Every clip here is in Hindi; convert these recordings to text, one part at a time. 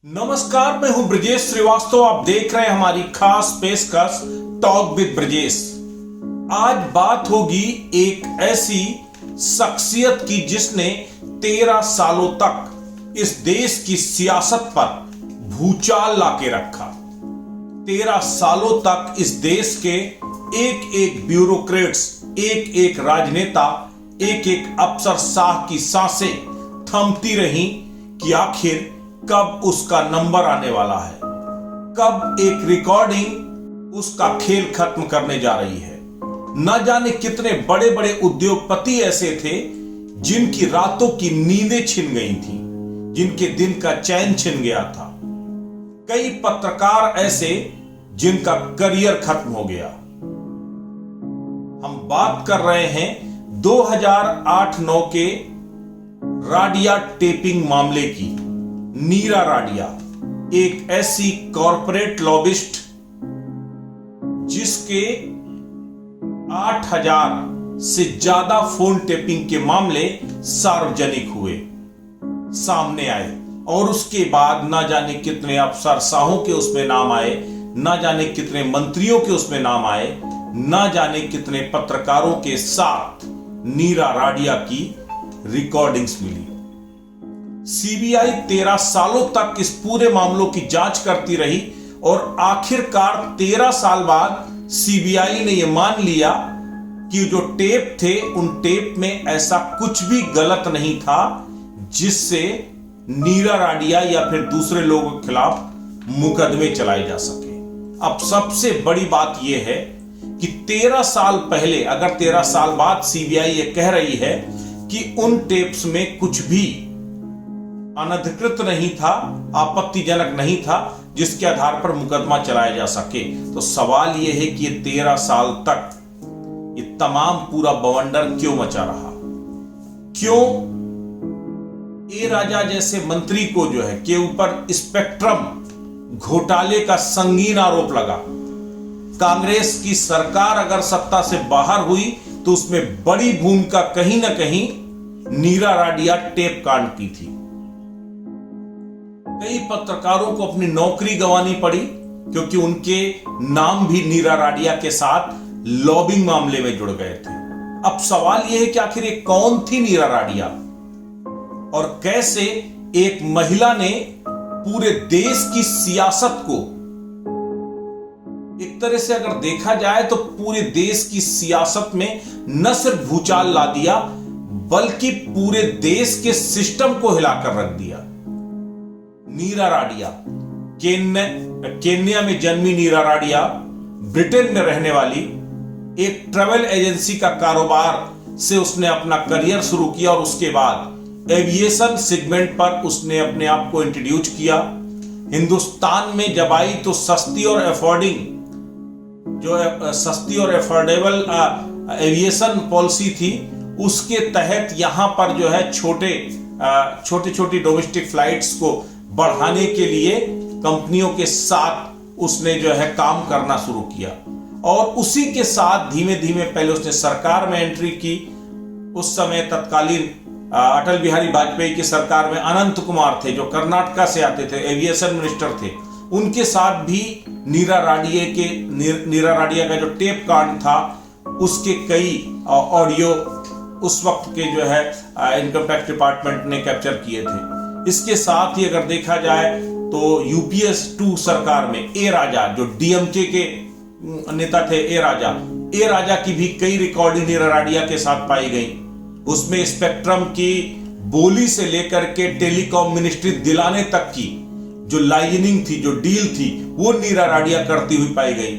नमस्कार, मैं हूं ब्रजेश श्रीवास्तव। आप देख रहे हैं हमारी खास पेशकश टॉक विद ब्रजेश। आज बात होगी एक ऐसी शख्सियत की जिसने 13 सालों तक इस देश की सियासत पर भूचाल लाके रखा। 13 सालों तक इस देश के एक एक ब्यूरोक्रेट्स, एक एक राजनेता, एक एक अफसरशाह की सांसें थमती रहीं कि आखिर कब उसका नंबर आने वाला है, कब एक रिकॉर्डिंग उसका खेल खत्म करने जा रही है। न जाने कितने बड़े बड़े उद्योगपति ऐसे थे जिनकी रातों की नींदें छिन गई थी, जिनके दिन का चैन छिन गया था। कई पत्रकार ऐसे जिनका करियर खत्म हो गया। हम बात कर रहे हैं 2008-9 के राडिया टेपिंग मामले की। नीरा राडिया एक ऐसी कॉरपोरेट लॉबिस्ट जिसके 8000 से ज्यादा फोन टेपिंग के मामले सार्वजनिक हुए, सामने आए, और उसके बाद ना जाने कितने अफसरशाहों के उसमें नाम आए, ना जाने कितने मंत्रियों के उसमें नाम आए, ना जाने कितने पत्रकारों के साथ नीरा राडिया की रिकॉर्डिंग्स मिली। सीबीआई 13 सालों तक इस पूरे मामलों की जांच करती रही और आखिरकार 13 साल बाद सीबीआई ने यह मान लिया कि जो टेप थे उन टेप में ऐसा कुछ भी गलत नहीं था जिससे नीरा राडिया या फिर दूसरे लोगों के खिलाफ मुकदमे चलाए जा सके। अब सबसे बड़ी बात यह है कि 13 साल पहले, अगर 13 साल बाद सीबीआई ये कह रही है कि उन टेप्स में कुछ भी अनधिकृत नहीं था, आपत्तिजनक नहीं था जिसके आधार पर मुकदमा चलाया जा सके, तो सवाल यह है कि ये 13 साल तक ये तमाम पूरा बवंडर क्यों मचा रहा? क्यों ए राजा जैसे मंत्री को जो है के ऊपर स्पेक्ट्रम घोटाले का संगीन आरोप लगा? कांग्रेस की सरकार अगर सत्ता से बाहर हुई तो उसमें बड़ी भूमिका कहीं ना कहीं नीरा राडिया टेप कांड की थी। कई पत्रकारों को अपनी नौकरी गंवानी पड़ी क्योंकि उनके नाम भी नीरा राडिया के साथ लॉबिंग मामले में जुड़ गए थे। अब सवाल यह है कि आखिर ये कौन थी नीरा राडिया और कैसे एक महिला ने पूरे देश की सियासत को, एक तरह से अगर देखा जाए तो पूरे देश की सियासत में न सिर्फ भूचाल ला दिया बल्कि पूरे देश के सिस्टम को हिलाकर रख दिया। नीरा राडिया केन्या में जन्मी नीरा राडिया ब्रिटेन में रहने वाली एक ट्रैवल एजेंसी का कारोबार से उसने अपना करियर शुरू किया और उसके बाद एविएशन सेगमेंट पर उसने अपने आप को इंट्रोड्यूस किया। हिंदुस्तान में जब आई तो सस्ती और अफोर्डेबल एविएशन पॉलिसी थी, उसके तहत यहां पर जो है छोटी डोमेस्टिक फ्लाइट्स को बढ़ाने के लिए कंपनियों के साथ उसने जो है काम करना शुरू किया और उसी के साथ धीमे धीमे पहले उसने सरकार में एंट्री की। उस समय तत्कालीन अटल बिहारी वाजपेयी की सरकार में अनंत कुमार थे जो कर्नाटका से आते थे, एविएशन मिनिस्टर थे। उनके साथ भी नीरा राडिया का जो टेप कांड था उसके कई ऑडियो उस वक्त के जो है इनकम टैक्स डिपार्टमेंट ने कैप्चर किए थे। इसके साथ ही अगर देखा जाए तो यूपीएस 2 सरकार में ए राजा जो डीएमके के नेता थे, ए राजा की भी कई रिकॉर्डिंग नीरा राडिया के साथ पाई गई। उसमें स्पेक्ट्रम की बोली से लेकर के टेलीकॉम मिनिस्ट्री दिलाने तक की जो लाइनिंग थी, जो डील थी, वो नीरा राडिया करती हुई पाई गई।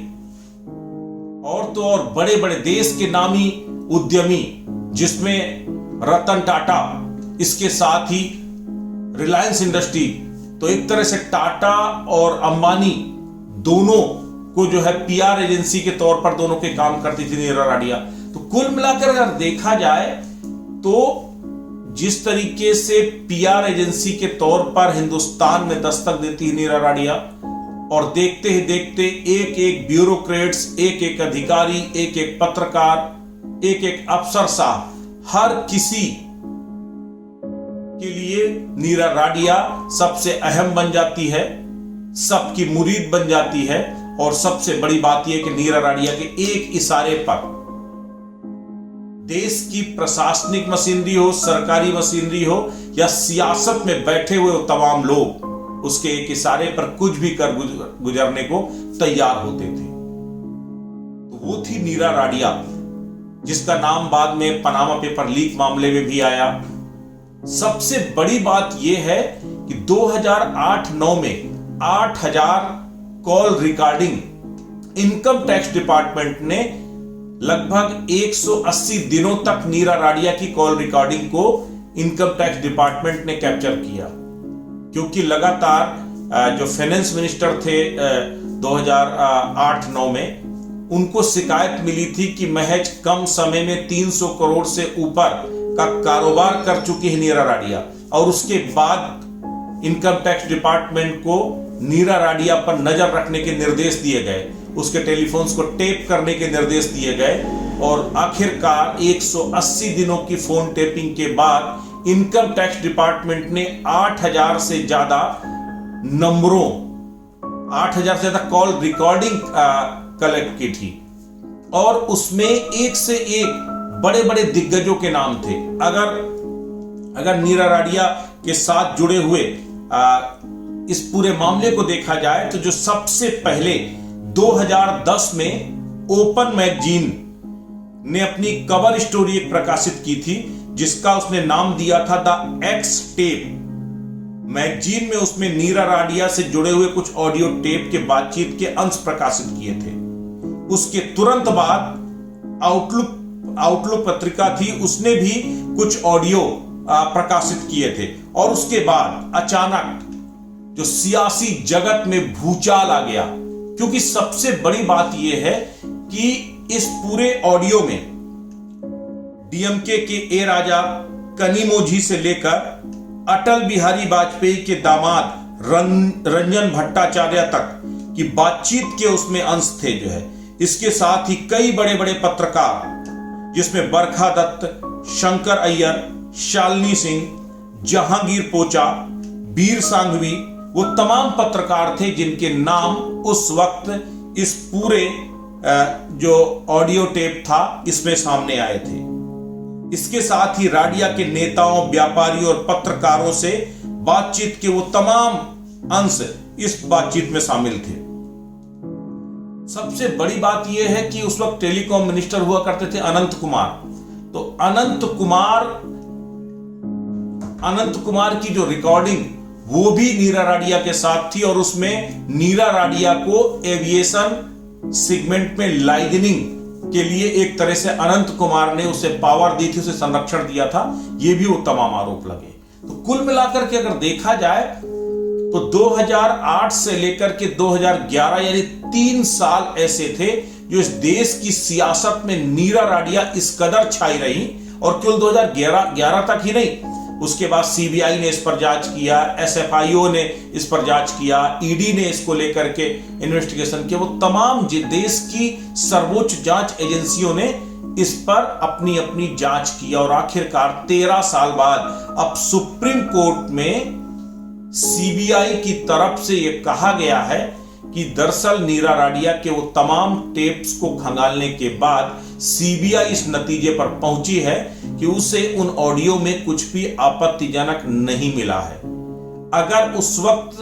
और तो और बड़े बड़े देश के नामी उद्यमी जिसमें रतन टाटा, इसके साथ ही रिलायंस इंडस्ट्री, तो एक तरह से टाटा और अंबानी दोनों को जो है पीआर एजेंसी के तौर पर दोनों के काम करती थी नीरा राडिया। तो कुल मिलाकर अगर देखा जाए तो जिस तरीके से पीआर एजेंसी के तौर पर हिंदुस्तान में दस्तक देती है नीरा राडिया, और देखते ही देखते एक एक ब्यूरोक्रेट्स, एक एक अधिकारी, एक एक पत्रकार, एक एक अफसरशाह, हर किसी के लिए नीरा राडिया सबसे अहम बन जाती है, सबकी मुरीद बन जाती है। और सबसे बड़ी बात यह कि नीरा राडिया के एक इशारे पर देश की प्रशासनिक मशीनरी हो, सरकारी मशीनरी हो या सियासत में बैठे हुए तमाम लोग उसके एक इशारे पर कुछ भी कर गुजरने को तैयार होते थे। तो वो थी नीरा राडिया, जिसका नाम बाद में पनामा पेपर लीक मामले में भी आया। सबसे बड़ी बात यह है कि 2008-9 में 8000 call recording income tax department ने लगभग 180 दिनों तक नीरा राडिया की कॉल रिकॉर्डिंग को इनकम टैक्स डिपार्टमेंट ने कैप्चर किया, क्योंकि लगातार जो फाइनेंस मिनिस्टर थे 2008-9 में, उनको शिकायत मिली थी कि महज कम समय में 300 करोड़ से ऊपर का कारोबार कर चुकी है नीरा राडिया। और उसके बाद इनकम टैक्स डिपार्टमेंट को नीरा राडिया पर नजर रखने के निर्देश दिए गए, उसके टेलीफोन्स को टेप करने के निर्देश दिए गए। और आखिरकार 180 दिनों की फोन टेपिंग के बाद इनकम टैक्स डिपार्टमेंट ने 8000 से ज्यादा नंबरों, 8000 से ज्यादा कॉल रिकॉर्डिंग कलेक्ट की थी। और उसमें एक से एक बड़े बड़े दिग्गजों के नाम थे। अगर नीरा राडिया के साथ जुड़े हुए इस पूरे मामले को देखा जाए तो जो सबसे पहले 2010 में ओपन मैगजीन ने अपनी कवर स्टोरी एक प्रकाशित की थी, जिसका उसने नाम दिया था द एक्स टेप। मैगजीन में उसमें नीरा राडिया से जुड़े हुए कुछ ऑडियो टेप के बातचीत के अंश प्रकाशित किए थे। उसके तुरंत बाद आउटलुक पत्रिका थी, उसने भी कुछ ऑडियो प्रकाशित किए थे। और उसके बाद अचानक जो सियासी जगत में भूचाल आ गया, क्योंकि सबसे बड़ी बात यह है कि इस पूरे ऑडियो में डीएमके के ए राजा कनिमोझी से लेकर अटल बिहारी वाजपेयी के दामाद रंजन भट्टाचार्य तक की बातचीत के उसमें अंश थे जो है। इसके साथ ही कई बड़े बड़े पत्रकार, जिसमें बरखा दत्त, शंकर अय्यर, शालिनी सिंह, जहांगीर पोचा, वीर सांघवी, वो तमाम पत्रकार थे जिनके नाम उस वक्त इस पूरे जो ऑडियो टेप था इसमें सामने आए थे। इसके साथ ही राडिया के नेताओं, व्यापारियों और पत्रकारों से बातचीत के वो तमाम अंश इस बातचीत में शामिल थे। सबसे बड़ी बात यह है कि उस वक्त टेलीकॉम मिनिस्टर हुआ करते थे अनंत कुमार। तो अनंत कुमार की जो रिकॉर्डिंग वो भी नीरा राडिया के साथ थी, और उसमें नीरा राडिया को एविएशन सेगमेंट में लाइजनिंग के लिए एक तरह से अनंत कुमार ने उसे पावर दी थी, उसे संरक्षण दिया था। ये भी वो तमाम आरोप लगे। तो कुल मिलाकर के अगर देखा जाए तो 2008 से लेकर के 2011 यानी 3 साल ऐसे थे जो इस देश की सियासत में नीरा राडिया इस कदर छाई रही। और केवल 2011 तक ही नहीं, उसके बाद सीबीआई ने इस पर जांच किया, एसएफआईओ ने इस पर जांच किया, ईडी ने इसको लेकर के इन्वेस्टिगेशन किया। वो तमाम देश की सर्वोच्च जांच एजेंसियों ने इस पर अपनी अपनी जांच की। और आखिरकार 13 साल बाद अब सुप्रीम कोर्ट में सीबीआई की तरफ से यह कहा गया है कि दरअसल नीरा राडिया के वो तमाम टेप्स को खंगालने के बाद सीबीआई इस नतीजे पर पहुंची है कि उसे उन ऑडियो में कुछ भी आपत्तिजनक नहीं मिला है। अगर उस वक्त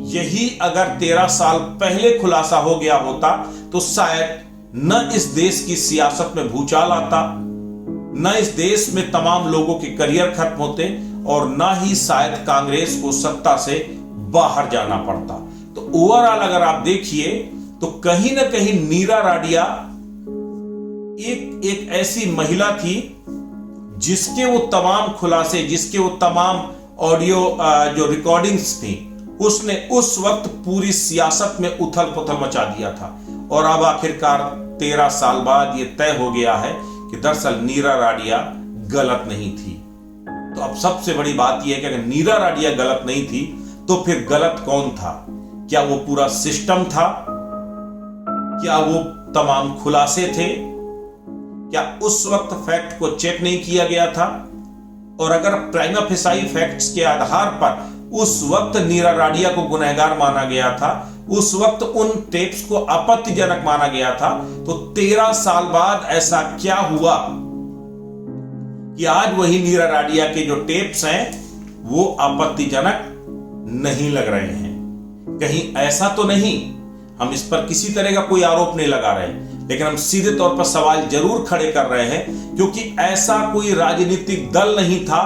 यही अगर 13 साल पहले खुलासा हो गया होता तो शायद न इस देश की सियासत में भूचाल आता, न इस देश में तमाम लोगों के करियर खत्म होते, और न ही शायद कांग्रेस को सत्ता से बाहर जाना पड़ता। तो ओवरऑल अगर आप देखिए तो कहीं ना कहीं नीरा राडिया एक ऐसी महिला थी जिसके वो तमाम खुलासे, जिसके वो तमाम ऑडियो जो रिकॉर्डिंग्स थी, उसने उस वक्त पूरी सियासत में उथल पुथल मचा दिया था। और अब आखिरकार 13 साल बाद ये तय हो गया है कि दरअसल नीरा राडिया गलत नहीं थी। तो अब सबसे बड़ी बात यह है कि अगर नीरा राडिया गलत नहीं थी तो फिर गलत कौन था? क्या वो पूरा सिस्टम था? क्या वो तमाम खुलासे थे? क्या उस वक्त फैक्ट को चेक नहीं किया गया था? और अगर प्राइमा फेसाई फैक्ट्स के आधार पर उस वक्त नीरा राडिया को गुनहगार माना गया था, उस वक्त उन टेप्स को आपत्तिजनक माना गया था, तो 13 साल बाद ऐसा क्या हुआ कि आज वही नीरा राडिया के जो टेप्स हैं वो आपत्तिजनक नहीं लग रहे हैं। कहीं ऐसा तो नहीं, हम इस पर किसी तरह का कोई आरोप नहीं लगा रहे, लेकिन हम सीधे तौर पर सवाल जरूर खड़े कर रहे हैं, क्योंकि ऐसा कोई राजनीतिक दल नहीं था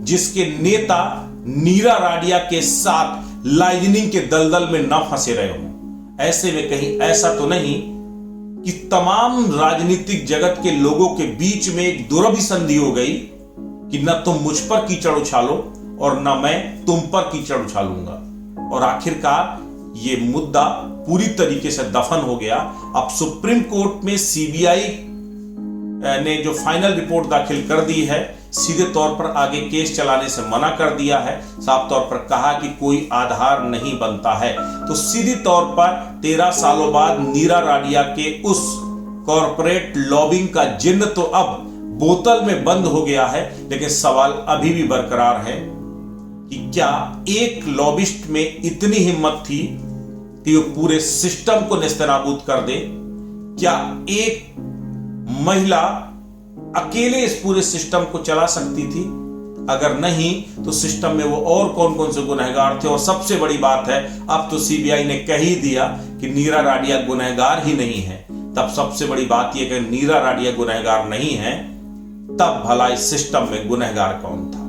जिसके नेता नीरा राडिया के साथ लाइजनिंग के दलदल में न फंसे रहे हों। ऐसे में कहीं ऐसा तो नहीं कि तमाम राजनीतिक जगत के लोगों के बीच में एक दुरभिसंधि हो गई कि न तुम मुझ पर कीचड़ उछालो और न मैं तुम पर कीचड़ उछालूंगा, और आखिरकार ये मुद्दा पूरी तरीके से दफन हो गया। अब सुप्रीम कोर्ट में सीबीआई ने जो फाइनल रिपोर्ट दाखिल कर दी है, सीधे तौर पर आगे केस चलाने से मना कर दिया है, साफ तौर पर कहा कि कोई आधार नहीं बनता है। तो सीधी तौर पर 13 सालों बाद नीरा राडिया के उस कॉरपोरेट लॉबिंग का जिन्न तो अब बोतल में बंद हो गया है, लेकिन सवाल अभी भी बरकरार है कि क्या एक लॉबिस्ट में इतनी हिम्मत थी कि वो पूरे सिस्टम को नेस्तनाबूद कर दे? क्या एक महिला अकेले इस पूरे सिस्टम को चला सकती थी? अगर नहीं तो सिस्टम में वो और कौन कौन से गुनहगार थे? और सबसे बड़ी बात है, अब तो सीबीआई ने कह ही दिया कि नीरा राडिया गुनहगार ही नहीं है। तब सबसे बड़ी बात यह कि नीरा राडिया गुनहगार नहीं है, तब भला इस सिस्टम में गुनहगार कौन था?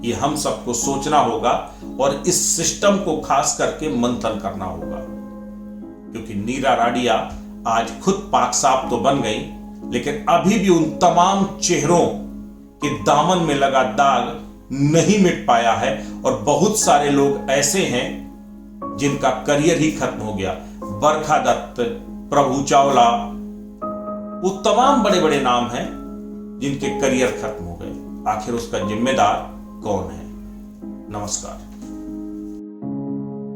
ये हम सबको सोचना होगा और इस सिस्टम को खास करके मंथन करना होगा, क्योंकि नीरा राडिया आज खुद पाक साफ तो बन गई, लेकिन अभी भी उन तमाम चेहरों के दामन में लगा दाग नहीं मिट पाया है। और बहुत सारे लोग ऐसे हैं जिनका करियर ही खत्म हो गया। बरखा दत्त, प्रभु चावला, वो तमाम बड़े बड़े नाम हैं जिनके करियर खत्म हो गए। आखिर उसका जिम्मेदार कौन है? नमस्कार।